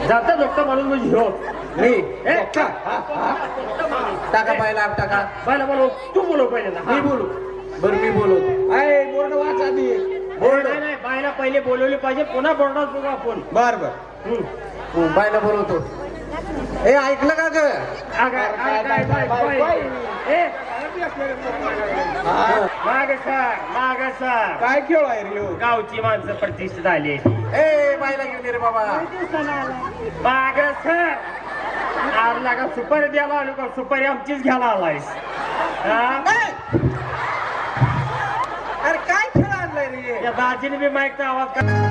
जाता जोगता माणूस म्हणजे ह्यो मी टाका पाहिला टाका पहिला बोलव तू बोलव पहिले ना मी बोलू बरं मी बोलवतो अय बोर्ड वाच आधी बोर्ड नाही बायला पहिले बोलवली पाहिजे पुन्हा बोर्डात बघू आपण बर बर बायला बोलवतो ए ऐकलं का ग माग सर काय खेळ आहे रे ह्यो? गावची माणसं प्रतिष्ठित झाली ए बायला गेली रे बाबा माग सर आर लागा सुपारी द्यायला आलो का सुपारी आमचीच घ्यायला आलायस अरे काय खेळ आणलाय रे या दाजीने बी माईकचा आवाज का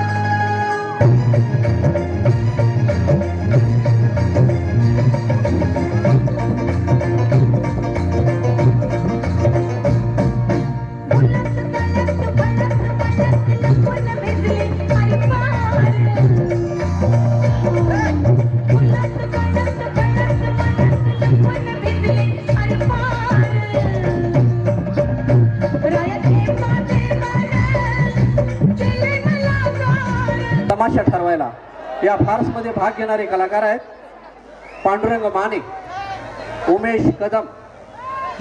तमाशा ठरवायला या फार्स मध्ये भाग घेणारे कलाकार आहेत पांडुरंग माने, उमेश कदम,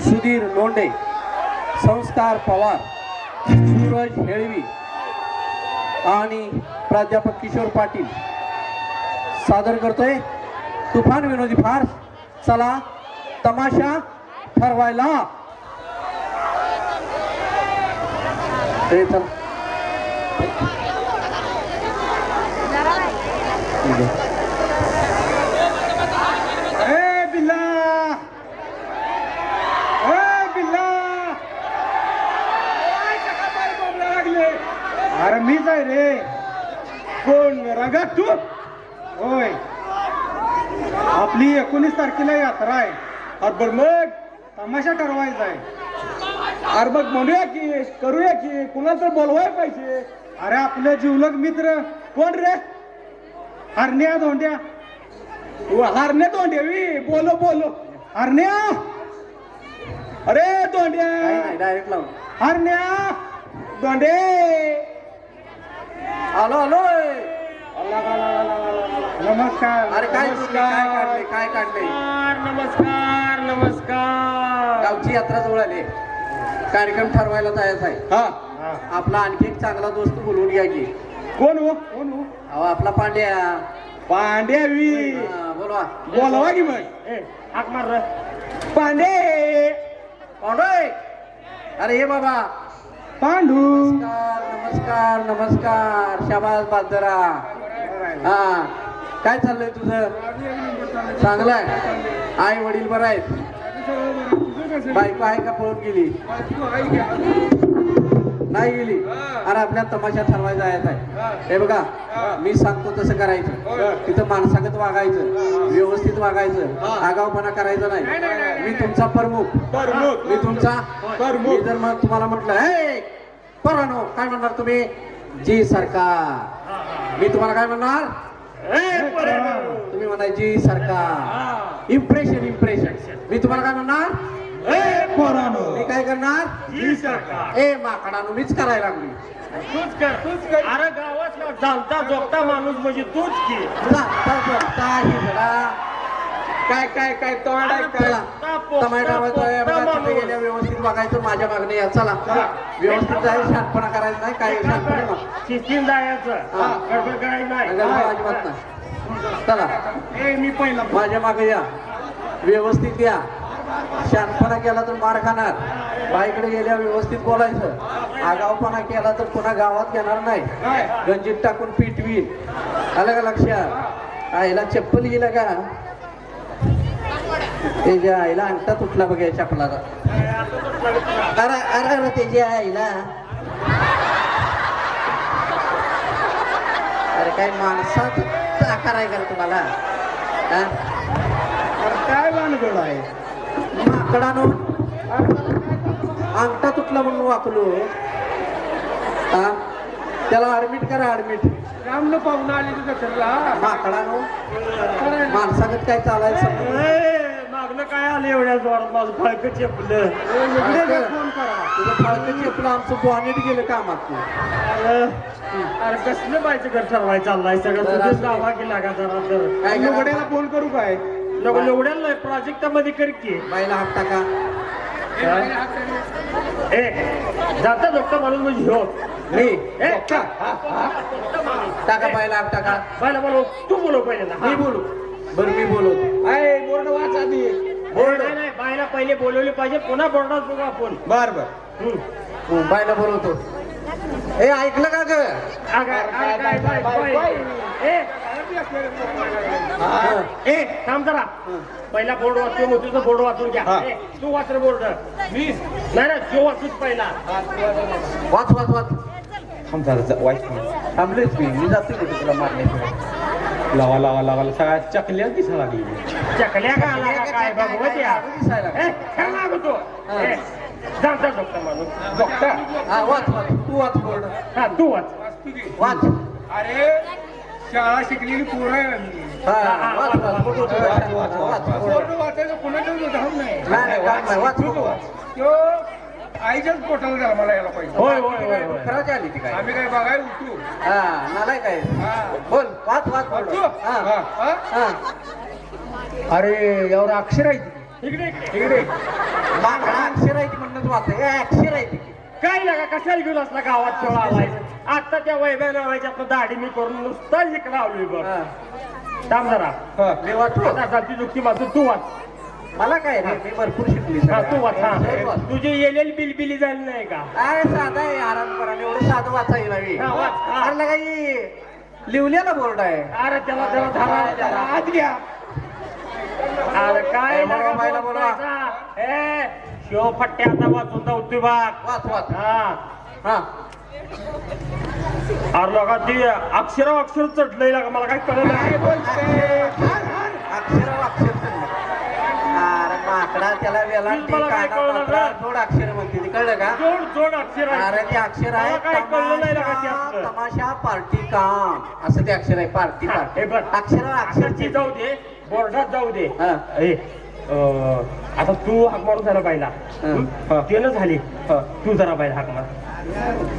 सुधीर लोंढे, संस्कार पवार, सूरज हेळवी आणि प्राध्यापक किशोर पाटील सादर करतोय तुफान विनोदी फार्स चला तमाशा ठरवायला चल ए बिल्ला लागले अरे मीच आहे रे कोण रंगा तू होय आपली 19 तारखेला यात्रा आहे अरे बर मग तमाशा ठरवायचा आहे अरे मग म्हणूया की करूया की कुणाला तर बोलवायला पाहिजे अरे आपलं जिवलग मित्र कोण रे हरण्या धोंड्या हरण्या धोंड्या बोलो बोलो हरण्या अरे धोंड्या डायरेक्ट लावून हरण्या धोंडे आलो आलो नमस्कार अरे काय काढले काय काढले नमस्कार नमस्कार गावची यात्रा जवळ आली कार्यक्रम ठरवायला तयार आहे हा आपला आणखी एक चांगला दोस्त बोलवून घ्या की कोण हो अहो आपला पांड्या पांड्यावी बोलवा बोलवा की मग हाक मार रे. पांडे पांडोय अरे हे बाबा पांडू नमस्कार नमस्कार शाबास बाजरा हा काय चाललंय तुझं चांगलं आहे आई वडील बरं आहेत बायको आहे का पळून गेली नाही गेली अरे आपल्या तमाशा ठरवायचा आहे हे बघा मी सांगतो तसं करायचं तिथं माणसागत वागायचं व्यवस्थित वागायचं आगावपणा करायचा नाही मी तुमचा प्रमुख मी तुमचा मी जर मग तुम्हाला म्हटलं हे परानो काय म्हणणार तुम्ही जी सरकार मी तुम्हाला काय म्हणणार तुम्ही म्हणा जी सरकार इम्प्रेशन मी तुम्हाला काय म्हणणार मी काय करणार ए माकडानो मीच करायला लागली तूच कर अरे गावात चालता जोगता माणूस म्हणजे तूच की काय काय काय तोंड गेल्या व्यवस्थित बघायचं माझ्या मागणी या चला व्यवस्थित जायचं शांतपणा करायचं नाही काय शांतपणा शिस्तीन जायचं गडबड करायचं नाही अजिबात नाही चला मी पहिला माझ्या मागे या व्यवस्थित या शांतपणा केला तर मार खाणार बाईकडे गेल्या व्यवस्थित बोलायचं आगावपणा केला तर पुन्हा गावात येणार नाही गंजीत टाकून पिटवील आलं का लक्षात आईला चप्पल गेला का त्याच्या आईला अंगठा तुटला बघ या चपलाचा अरे अरे अरे त्याच्या आईला अरे काय माणसात आकार आहे का तुम्हाला काय भानगड आहे माकडानो अंगठा तुटला म्हणून वाकलो त्याला ऍडमिट करा ऍडमिट रामनं पाहुणा आली तुझ्या घरला माकडानो माणसागत काय चालायचं मागणं काय आलं एवढ्या जोरात माझं फळक चेपलं फोन करा तुझं फाळकं चेपलं आमचं बॉनेट गेलं कामात. अरे कसलं बायचं घर ठरवायचं चाललाय सगळं तुझेच गावा की लागा जरा तर काय करा? लुगड्याला फोन करू काय नको एवढ्याला नाही प्रोजेक्ट मध्ये कर की बाईला हात टाका. ए जाता डॉक्टर माणूस म्हणजे हो मी ए टाका बाईला हात टाका. पहिला बोलव तू बोलव पहिले ना मी बोलू. बरं मी बोलवतो. आहे बोर्ड वाच आधी बोर्ड नाही बायला पहिले बोलवली पाहिजे पुन्हा बोर्डात बघू आपण बर बर हो, बाईला बोलवतो. ए ऐकलं का ग? ए थांब जरा पहिला बोर्ड वाचतो मग तुझं बोर्ड वाचून घ्या हा. ए, तू वाच रे बोर्ड मी नाही ना तो वाचूच पहिला वाच वाच वाच. थांब जरा वाईट थांबलेच मी जाते कुठे तुला मारण्याशिवाय. लावा लावा लावा सगळ्या चकल्या दिसा लागली चकल्या का आला का काय भगवत या ए काय मागतो ए जाता डॉक्टर माणूस डॉक्टर हा वाच वाच. तू वाच बोर्ड. हा तू वाच वाच. अरे शाळा शिकलेली पोरं आहे आम्ही. हा वाच वाच. बघू तू. वाच, वाच, वाच वाच. बोर्ड. पोरं वाचायचं कुणाचं उदाहरण नाही. नाही, काम नाही. वाच, तू बघू. वाच. त्यो आईच्याच पोटाला द्या मला यायला पाहिजे होय होय होय होय खराची आली ती काय? आम्ही काय बघायला उठू हा नालाय काय? हा. बोल वाच वाच बोर्ड. वाचू? हा हा, हा? हा. अरे यावर अक्षर आहे ती. इकडे इकडे मागणा अक्षर आहे ती म्हणून वाच. हे अक्षर आहे ती. काय लागा कशाला घेऊन असला गावात खेळ आलाय आता त्या वैभव नावायच्या आपलं दाढी मी करून नुसतं इकडे आलोय बघ हा. थांब जरा हा. मी वाचू. आता जाती जुक्ती माझं तू वाच मला काय रे मी भरपूर शिकली हा तू वाच हा सगळं वाच. तुझी येलेली बिलबिली झाली नाही का काय साधा आहे आराम करा एवढं साधं वाचायला हवी. हा, वाच, हा. अरे काही लिवलेला बोर्ड आहे. अरे त्याला त्याला धरा त्याला आत घ्या अरे काय बोलवा, लागा बाईला बोलवा. बोलवायचा? ए शिव फट्टे आता वाचून धावतोय बाग वाच वाच. हा हा अरे लोका ते अक्षर चढलंय लागा मला काय कळलं काय नाही बोलते अक्षर अरे माकडा त्याला वेला मला काय कळलं का? थोड अक्षर म्हणते ती कळलं का? जोड जोड अक्षर आहे अरे ते अक्षर आहे मला काय कळलं नाही लागा त्यातलं. तमाशा पार्टी काम असं ते अक्षर आहे. पार्टी हा, हे बघ. अक्षर अक्षरची जाऊ दे बोर्डात जाऊ दे हा. ए आता तू हाक मारून झाला पाहिला हा. ते न झाली तू जरा पाहिला हाक मार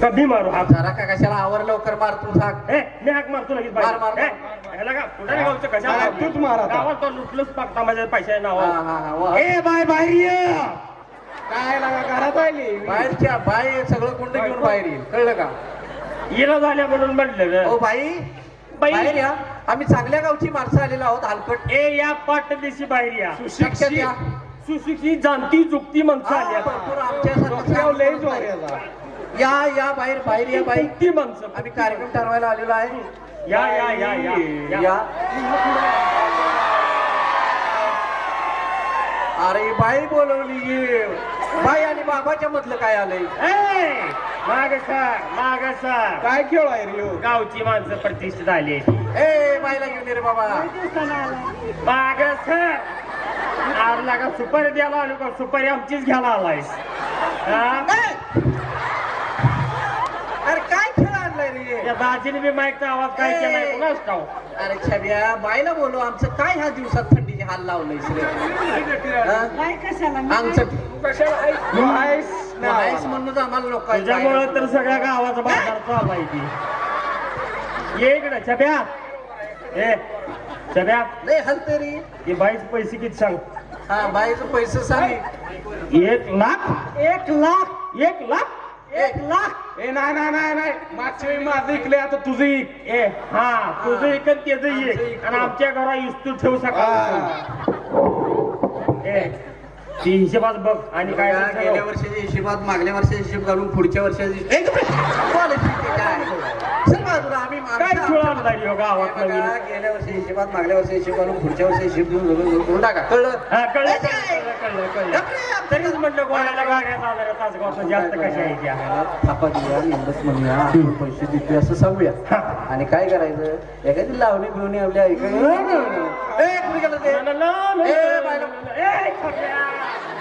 कधी मारू हाक जरा का कशाला आवर लवकर मार तू झाक. ए मी हाक मारतो लगेच मार, मार, बाहेर. मार. ए, ह्याला का कुठे गावचं कशा हा, तूच मार आता. गावात तो लुटलंच पाकता माझ्या पैशाच्या हा नावावर हा हा वा. ए बाय बाहेर ये काय लागा घरात आली बाहेरच्या बाई सगळं कुंड घेऊन बाहेर येईल कळलं का? येणं झाल्या म्हणून म्हटलं ओ बाई बाई. बाहेर या. आम्ही चांगल्या गावची माणसं आलेलो आहोत हलकट. ए या पाटदेशी बाहेर या शक्यत या. सुशिक्षित जाणती जुक्ती माणसं हा, आली आता. भरपूर आमच्यासारखं डोक्यावर लय जोर नाही. याचा. या या बाहेर बाहेर या बाई. जुक्ती माणसं आम्ही कार्यक्रम ठरवायला आलेलो आहे. या या या या या अरे बाई बोलवली ये. बाई आणि बाबाच्या मधलं काय आलंय? ए माग सर काय खेळ आहे रे ह्यो? गावची माणसं प्रतिष्ठित आली ए बाईला घेऊन ये रे बाबा. माग सर आरला का सुपारी द्यायला आलो का सुपारी आमचीच घ्यायला आलाय अरे काय खेळ आणलाय रे? त्या दाजीने बी माईकचा आवाज काय केलाय कोणाच ठाऊ अरे छब्या बाईला बोलू आमचं काय ह्या दिवसात थंडीचे हाल लावलंय आमचं ह्यो आहेस ना आहेस म्हणूनच आम्हाला लोक त्याच्यामुळे तर सगळ्या गावाचा बाजार चालू आहे ती ये इकडे छब्या ए छब्या नाही हलते रे. हे बाईच पैसे किती सांग हा बाईचं पैसे सांग. 1,00,000 1,00,000 ए नाही नाही नाही नाही मागच्या वेळी माझं इकले आता तुझं इक ए हा तुझं एक आणि त्याचं एक आणि आमच्या घरा इस्तू ठेवू सकाळ ए ती हिशेबात बघ आणि काय काय असेल गेल्या ते वर्षाच्या हिशोबात मागल्या वर्षाचा हिशोब घालून पुढच्या वर्षाची सर बाजूला आम्ही काय खेळायला लागली हो गावात नवीन गेल्या वर्षी हिशोबात मागल्या वर्षी हिशोब घालून पुढच्या वर्षी हिशोब घेऊन टाका कळलं? हा कळलं कळलं तरीच म्हटलं गोळ्याला गाड्या चालल्या तासगावात जास्त कशा आहे त्या थापा देऊया मेंबर्स म्हणूया आपण पैसे देतोय असं सांगूया आणि काय करायचं एखादी लावणी बिवणी आपल्या कुणी गेलं ते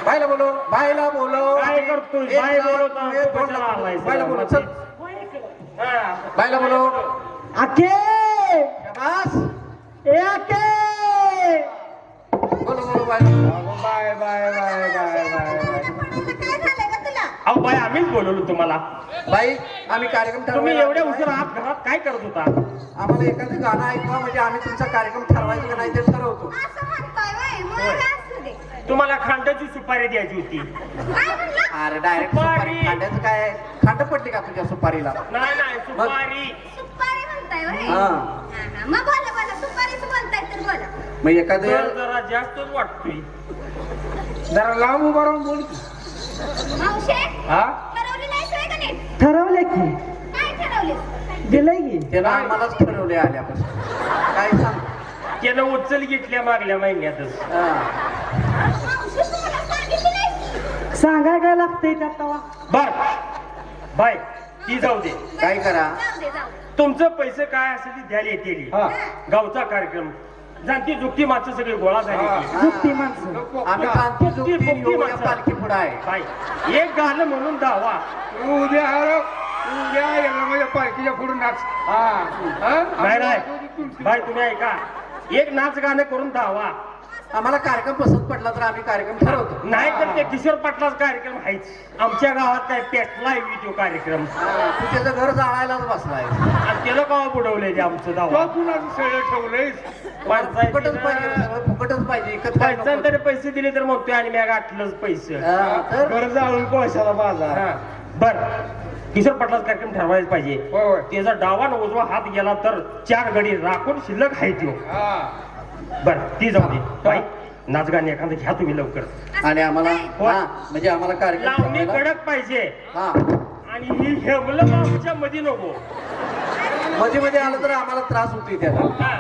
बायला बोलो बायला बोलो काय करतोय बाय बोलवतो बायला बोलो चल बायला बोलो आके शाबास ए आके बोलो बोलो बायला bye bye bye bye bye bye अहो बाय बोलवलं तुम्हाला? बाई आम्ही कार्यक्रम तुम्ही ठरवायला एवढ्या आलो उशीर आहे. आत घरात काय करत होता? आम्हाला एखादं गाणं ऐकवा म्हणजे आम्ही तुमचा कार्यक्रम ठरवायचं का नाही ते ठरवतो. असं म्हणताय व्हय? मग असू दे. तुम्हाला खांडाची सुपारी द्यायची होती. काय म्हणलं? अरे डायरेक्ट सुपारी. सुपारी खांद्याचं काय खांड पडली का तुझ्या सुपारीला? नाही नाही सुपारी. सुपारी म्हणताय व्हय? हा. हा. मग बोला बोला, सुपारीच बोलताय तर बोला. मग एखादं दर जरा जास्तच वाटतोय. जरा लांब उभा राहून बोल की. मावशे, हा ठरवली नाहीस व्हय का नीट? ठरवले की काय ठरवलीस? दिलंय की त्यानं आम्हालाच ठरवले आल्यापासून काय सांग. त्यानं उचल घेतल्या मागल्या महिन्यातच. हा. मावशी, तुम्हाला सांगितली नाही? सांगाय काय लागतंय त्यात तवा बर बाय ती जाऊ दे. काय करा जाऊ दे, जाऊ दे. तुमचं पैसे काय असेल ते द्यायला येतील. हा. गावचा कार्यक्रम जाणती जुकती माणसं सगळी गोळा झाली. जुकती माणसं आम्ही कांती पोपटी- जुकती पोपटी येऊया माणसं. पालखी पुढे आहे. बाय एक गाणं म्हणून दावा. तू उद्या हळू उद्या याला माझ्या पार्टीच्या पुढे नाच नाही नाही बाय तुम्ही ऐका एक नाच गाणं करून दावा. आम्हाला कार्यक्रम पसंत पडला तर आम्ही कार्यक्रम ठरवतो. नाही तर ते किशोर पाटलाचा कार्यक्रम आहेच. आमच्या गावात काय पेटला तो कार्यक्रम हा, तू त्याचं घर जाळायलाच बसलाय. आणि त्याला गाव बुडवले ते आमचं तो दावा. कुणाचं सगळं ठेवलंयस फुकटच पाहिजे सगळं फुकटच पाहिजे एकच काय नको. पैसा तरी पैसे दिले तर म्हणतोय आणि मी गाठलंच पैसे. हा, तर घर जाळून कोळशाला बाजार हा. बर किशोर पाटलाचा कार्यक्रम ठरवायला पाहिजे. होय होय त्याचा डावा न उजवा हात गेला तर 4 गडी राखून शिल्लक आहे त्यो. हा बर ती जाऊ दे बाई नाच गाणे एखादं घ्या तुम्ही लवकर. आणि आम्हाला होय. हा म्हणजे आम्हाला कार्यक्रम लावणी ठरवायला- कडक पाहिजे हा आणि ही हेवलं आमच्या मध्ये नको. मध्ये मध्ये आलं तर आम्हाला त्रास होतोय त्याला. हा.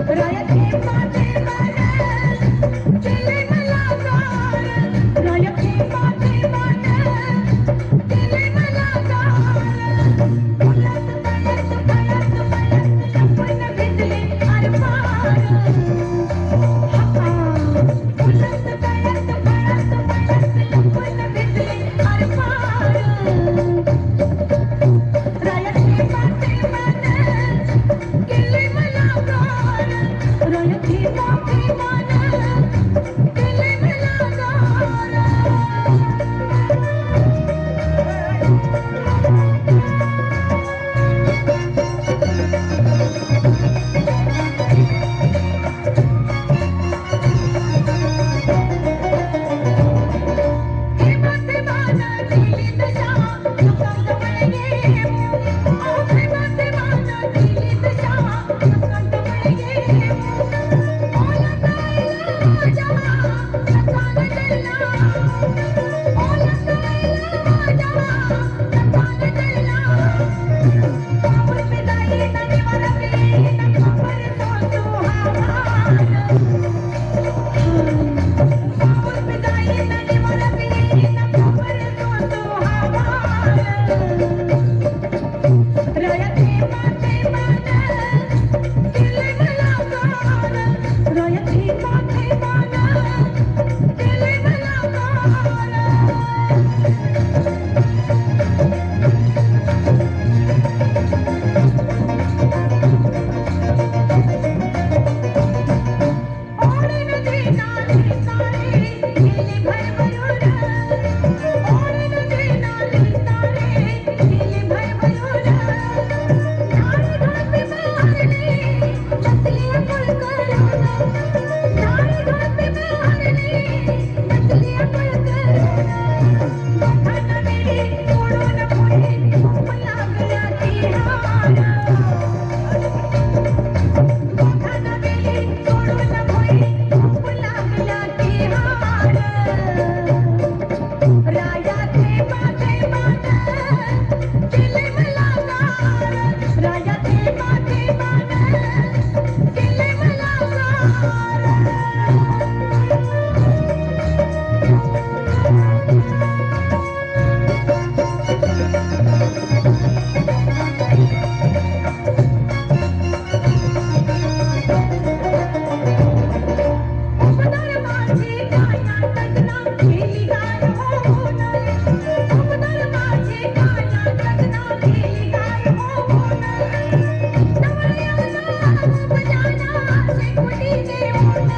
राया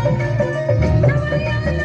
जवळ या